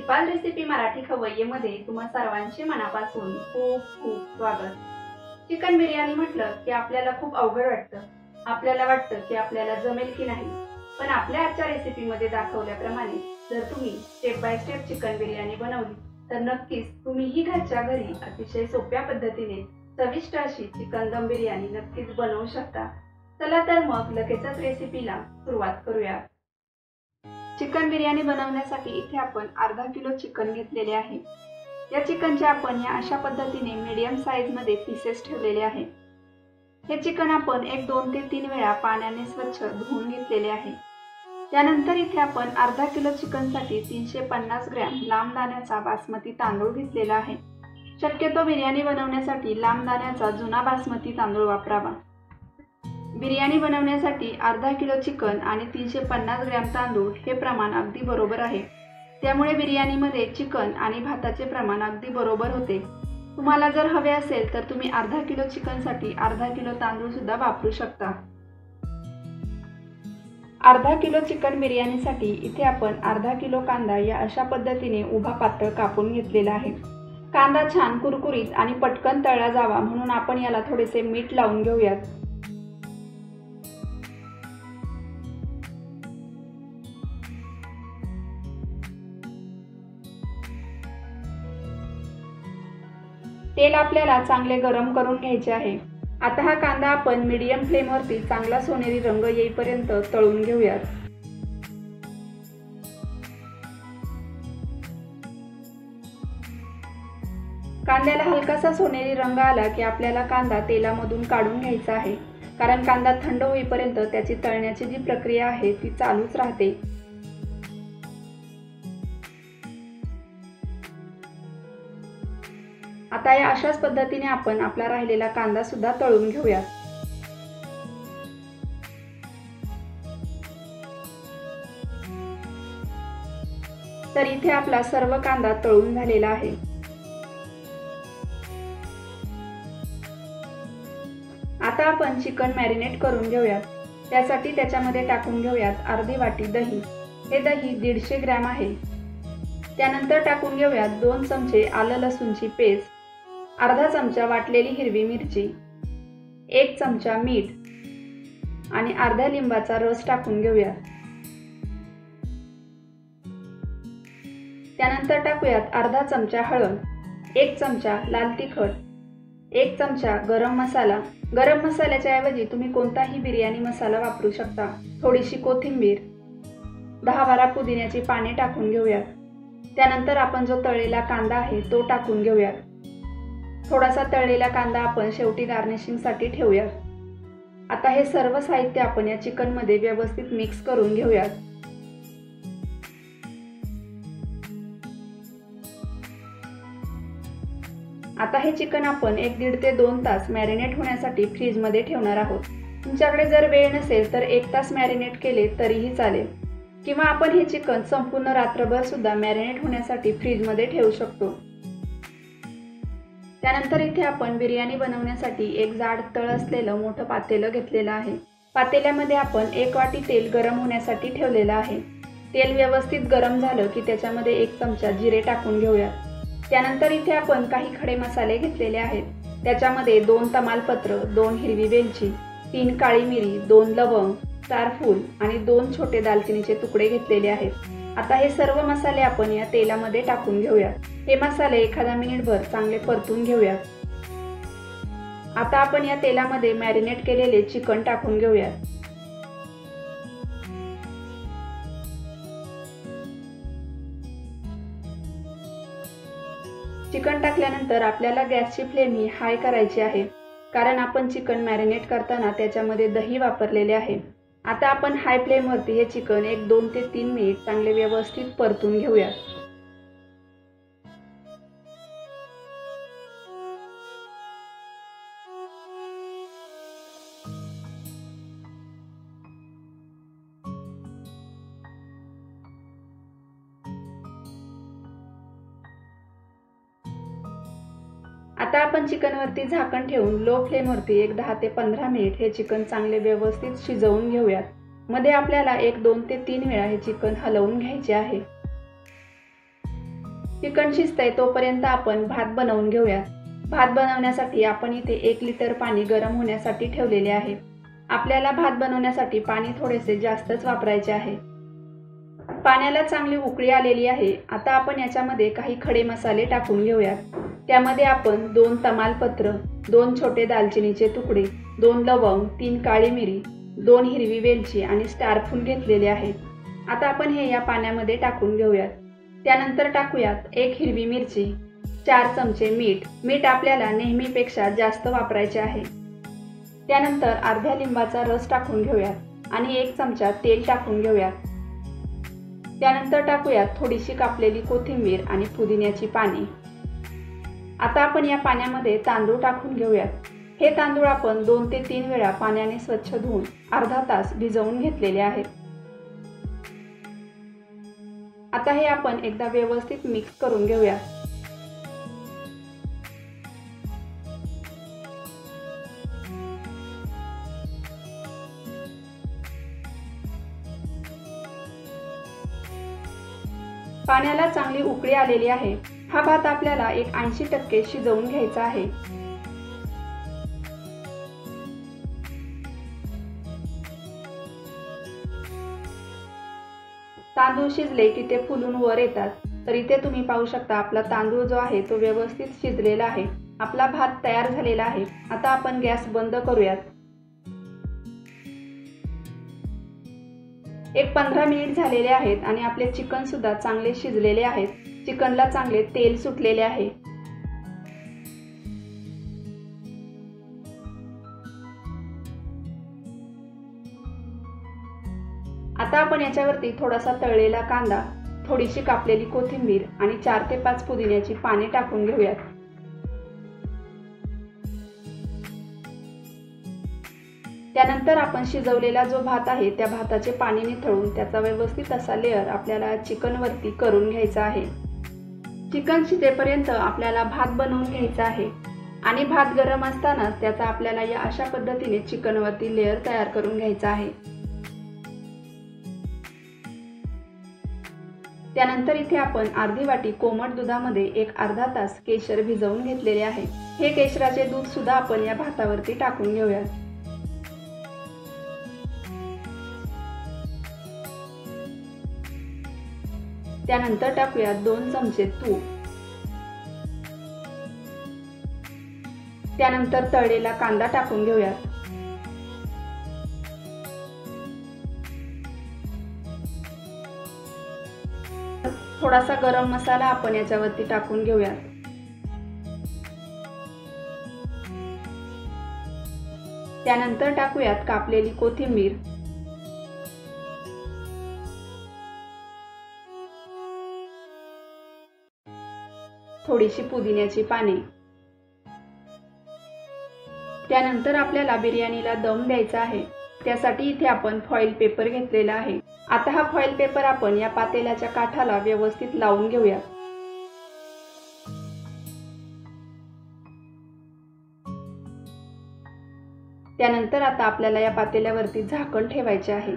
शिपाल recipe Marathi खवय्येमध्ये तुम्हा सर्वांचे मनापासून खूप खूप स्वागत। चिकन बिर्याणी म्हटलं की आपल्याला खूप अवघड वाटतं। आपल्याला वाटतं की आपल्याला जमेल की नाही, पण आपल्या आजच्या रेसिपीमध्ये दाखवल्याप्रमाणे जर तुम्ही step by step chicken biryani बनवली तर नक्कीच तुम्हीही घरच्या घरी अतिशय सोप्या पद्धतीने चविष्ट अशी चिकन दम बिर्याणी नक्कीच बनवू शकता। चला तर मग लगेचच रेसिपीला सुरुवात करूया। चिकन बिर्याणी बनवण्यासाठी इथे आपण अर्धा किलो चिकन घेतलेले आहे। या चिकनचे आपण या अशा पद्धतीने मीडियम साइज मध्ये पीसेस ठेवलेले आहे। हे चिकन आपण 2 ते 3 वेळा पाण्याने स्वच्छ धुवून घेतलेले आहे। त्यानंतर इथे आपण अर्धा किलो चिकनसाठी 350 ग्रॅम लांब दाण्याचा बासमती तांदूळ घेतलेला आहे। शक्यतो बिर्याणी बनवण्यासाठी लांब दाण्याचा जुना बासमती तांदूळ वापरावा। बिर्याणी बनवण्यासाठी अर्धा किलो चिकन आणि 350 ग्रॅम तांदूळ हे प्रमाण अगदी बरोबर आहे। त्यामुळे बिर्याणीमध्ये चिकन आणि भाताचे प्रमाण अगदी बरोबर होते। तुम्हाला जर हवे असेल तर तुम्ही अर्धा किलो चिकनसाठी अर्धा किलो तांदूळ सुद्धा वापरू शकता। अर्धा किलो चिकन बिर्याणीसाठी इथे आपण अर्धा किलो कांदा या अशा पद्धतीने उभा पातळ कापून घेतलेला आहे। कांदा छान कुरकुरीत आणि पटकन तळला जावा म्हणून आपण याला थोडेसे मीठ लावून घेऊयात। तेल आपल्याला चांगले गरम करून घ्यायचे आहे। आता हा कांदा आपण मीडियम फ्लेमवरती चांगला सोनेरी रंग येईपर्यंत तळून घेऊयात। कांद्याला हलकासा सोनेरी रंग आला की आपल्याला कांदा तेलामधून काढून घ्यायचा आहे, कारण कांदा थंड होईपर्यंत त्याची तळण्याची जी प्रक्रिया आहे ती चालूच राहते। आता या अशाच पद्धतीने आपण आपला राहिलेला कांदा सुद्धा तळून घेऊयात। तर इथे आपला सर्व कांदा तळून झालेला आहे। आता आपण चिकन मॅरिनेट करून घेऊयात। त्यासाठी त्याच्यामध्ये टाकून घेऊयात अर्धी वाटी दही। हे दही 150 ग्रॅम आहे। त्यानंतर टाकून घेऊयात 2 चमचे आलं लसूणची पेस्ट, अर्धा चमचा वाटलेली हिरवी मिरची, 1 चमचा मीठ आणि अर्ध्या लिंबाचा रस टाकून घेऊयात। त्यानंतर टाकूयात अर्धा चमचा हळद, 1 चमचा लाल तिखट, 1 चमचा गरम मसाला। गरम मसाल्याच्या ऐवजी तुम्ही कोणताही बिर्याणी मसाला वापरू शकता। थोडीशी कोथिंबीर, 10-12 पुदिन्याची पाने टाकून घेऊयात। त्यानंतर आपण जो तळलेला कांदा आहे तो टाकून घेऊयात। थोडासा तळलेला कांदा आपण शेवटी गार्निशिंगसाठी ठेवूयात। आता हे सर्व साहित्य आपण या चिकन मध्ये व्यवस्थित मिक्स करून घेऊयात। आता हे चिकन आपण 1.5 ते 2 तास मॅरिनेट होण्यासाठी फ्रीज मध्ये ठेवणार आहोत। तुमच्याकडे जर वेळ नसेल तर 1 तास मॅरिनेट केले तरीही चालेल, किंवा आपण हे चिकन संपूर्ण रात्रभर सुद्धा मॅरिनेट होण्यासाठी फ्रीज मध्ये ठेवू शकतो। त्यानंतर इथे आपण बिर्याणी बनवण्यासाठी एक जाड तळ असलेलं मोठं पातेलं घेतलेलं आहे। पातेल्यामध्ये आपण 1 वाटी तेल गरम होण्यासाठी ठेवलेलं आहे। तेल व्यवस्थित गरम झालं की त्याच्यामध्ये 1 चमचा जिरे टाकून घेऊयात। त्यानंतर इथे आपण काही खडे मसाले घेतलेले आहेत। त्याच्यामध्ये 2 तमालपत्र, 2 हिरवी वेलची, 3 काळी मिरी, 2 लवंग, 4 फूल आणि 2 छोटे दालचिनीचे तुकडे घेतलेले आहेत। आता हे सर्व मसाले आपण या तेलामध्ये टाकून घेऊयात। हे मसाले एखादा मिनिटभर चांगले परतून घेऊयात। आता आपण या तेलामध्ये मॅरिनेट केलेले चिकन टाकून घेऊयात। चिकन टाकल्यानंतर आपल्याला गॅसची फ्लेम ही हाय करायची आहे, कारण आपण चिकन मॅरिनेट करताना त्याच्यामध्ये दही वापरलेले आहे। आता आपण हाय फ्लेमवरती हे चिकन 2 ते 3 मिनिट चांगले व्यवस्थित परतून घेऊयात। आता आपण चिकनवरती झाकण ठेवून लो फ्लेमवरती 10 ते 15 मिनिट हे चिकन चांगले व्यवस्थित शिजवून घेऊयात। मध्ये आपल्याला 2 ते 3 वेळा हे चिकन हलवून घ्यायचे आहे। चिकन शिजतंय तोपर्यंत आपण भात बनवून घेऊया। भात बनवण्यासाठी आपण इथे 1 लिटर पाणी गरम होण्यासाठी ठेवलेले आहे। आपल्याला भात बनवण्यासाठी पाणी थोडेसे जास्तच वापरायचे आहे। पाण्याला चांगली उकळी आलेली आहे। आता आपण याच्यामध्ये काही खडे मसाले टाकून घेऊयात। त्यामध्ये आपण 2 तमालपत्र, 2 छोटे दालचिनीचे तुकडे, 2 लवंग, 3 काळी मिरी, 2 हिरवी वेलची आणि स्टार फूल घेतलेले आहेत। आता आपण हे या पाण्यामध्ये टाकून घेऊयात। त्यानंतर टाकूयात 1 हिरवी मिरची, 4 चमचे मीठ। मीठ आपल्याला नेहमीपेक्षा जास्त वापरायचे आहे। त्यानंतर अर्ध्या लिंबाचा रस टाकून घेऊयात आणि 1 चमचा तेल टाकून घेऊयात। त्यानंतर टाकूयात थोडीशी कापलेली कोथिंबीर आणि पुदिन्याची पाने। आता आपण या पाण्यामध्ये तांदूळ टाकून घेऊयात। हे तांदूळ आपण 2 ते 3 वेळा पाण्याने स्वच्छ धुवून अर्धा तास भिजवून घेतलेले आहेत। आता हे आपण एकदा व्यवस्थित मिक्स करून घेऊया। पाण्याला चांगली उकळी आलेली आहे। हा भात आपल्याला 80% शिजवून घ्यायचा आहे। तांदूळ शिजले की ते फुलून वर येतात। तर इथे तुम्ही पाहू शकता आपला तांदूळ जो आहे तो व्यवस्थित शिजलेला आहे। आपला भात तयार झालेला आहे। आता आपण गॅस बंद करूयात। एक 15 मिनिट झालेले आहेत आणि आपले चिकन सुद्धा चांगले शिजलेले आहेत। चिकनला चांगले तेल सुटलेले आहे। आता आपण याच्यावरती थोडासा तळलेला कांदा, थोडीशी कापलेली कोथिंबीर आणि 4 ते 5 पुदिन्याची पाने टाकून घेऊयात। त्यानंतर आपण शिजवलेला जो भात आहे त्या भाताचे पाणी निथळून त्याचा व्यवस्थित असा लेयर आपल्याला चिकन वरती करून घ्यायचा आहे। चिकन शिजेपर्यंत आपल्याला भात बनवून घ्यायचा आहे आणि भात गरम असतानाच त्याचा आपल्याला या अशा पद्धतीने चिकन वरती लेयर तयार करून घ्यायचा आहे। त्यानंतर इथे आपण अर्धी वाटी कोमट दुधामध्ये एक अर्धा तास केशर भिजवून घेतलेले आहे। हे केशराचे दूध सुद्धा आपण या भातावरती टाकून घेऊयात। त्यानंतर टाकूयात 2 चमचे तूप। त्यानंतर तळलेला कांदा टाकून घेऊयात। थोडासा गरम मसाला आपण याच्यावरती टाकून घेऊयात। त्यानंतर टाकूयात कापलेली कोथिंबीर, थोडीशी पुदिन्याची पाने। त्यानंतर आपल्याला बिर्याणीला दम द्यायचा आहे। त्यासाठी इथे आपण फॉइल पेपर घेतलेला आहे। आता हा फॉइल पेपर आपण या पातेल्याच्या काठाला व्यवस्थित लावून घेऊया। त्यानंतर आता आपल्याला या पातेल्यावरती झाकण ठेवायचे आहे।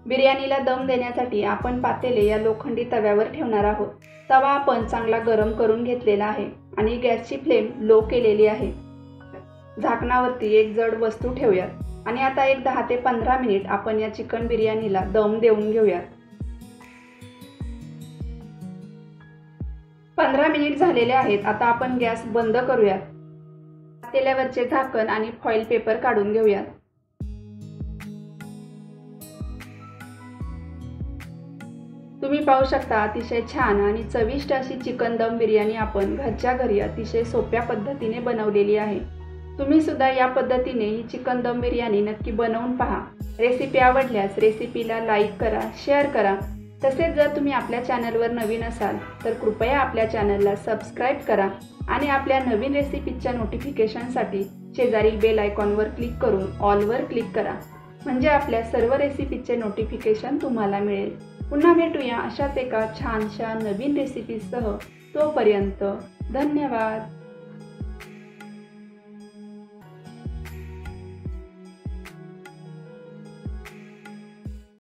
बिर्याणीला दम देण्यासाठी आपण पातेले या लोखंडी तव्यावर ठेवणार आहोत। तवा आपण चांगला गरम करून घेतलेला आहे आणि गॅसची फ्लेम लो केलेली आहे। झाकणावरती एक जड वस्तू ठेवूयात आणि आता एक 10 ते 15 मिनिट आपण या चिकन बिर्याणीला दम देऊन घेऊयात। 15 मिनिट झालेले आहेत। आता आपण गॅस बंद करूयात। पातेल्यावरचे झाकण आणि फॉइल पेपर काढून घेऊयात। तुम्ही पाहू शकता अतिशय छान आणि चविष्ट अशी चिकन दम बिर्याणी आपण घरच्या घरी अतिशय सोप्या पद्धतीने बनवलेली आहे। तुम्ही सुद्धा या पद्धतीने ही चिकन दम बिर्याणी नक्की बनवून पहा। रेसिपी आवडल्यास रेसिपीला लाईक करा, शेअर करा। तसेच जर तुम्ही आपल्या चॅनलवर नवीन असाल तर कृपया आपल्या चॅनलला सबस्क्राईब करा आणि आपल्या नवीन रेसिपीच्या नोटिफिकेशनसाठी शेजारील बेल आयकॉनवर क्लिक करून ऑलवर क्लिक करा, म्हणजे आपल्या सर्व रेसिपीचे नोटिफिकेशन तुम्हाला मिळेल। पुन्हा भेटूया अशाच एका छानशा नवीन रेसिपीसह। तोपर्यंत धन्यवाद।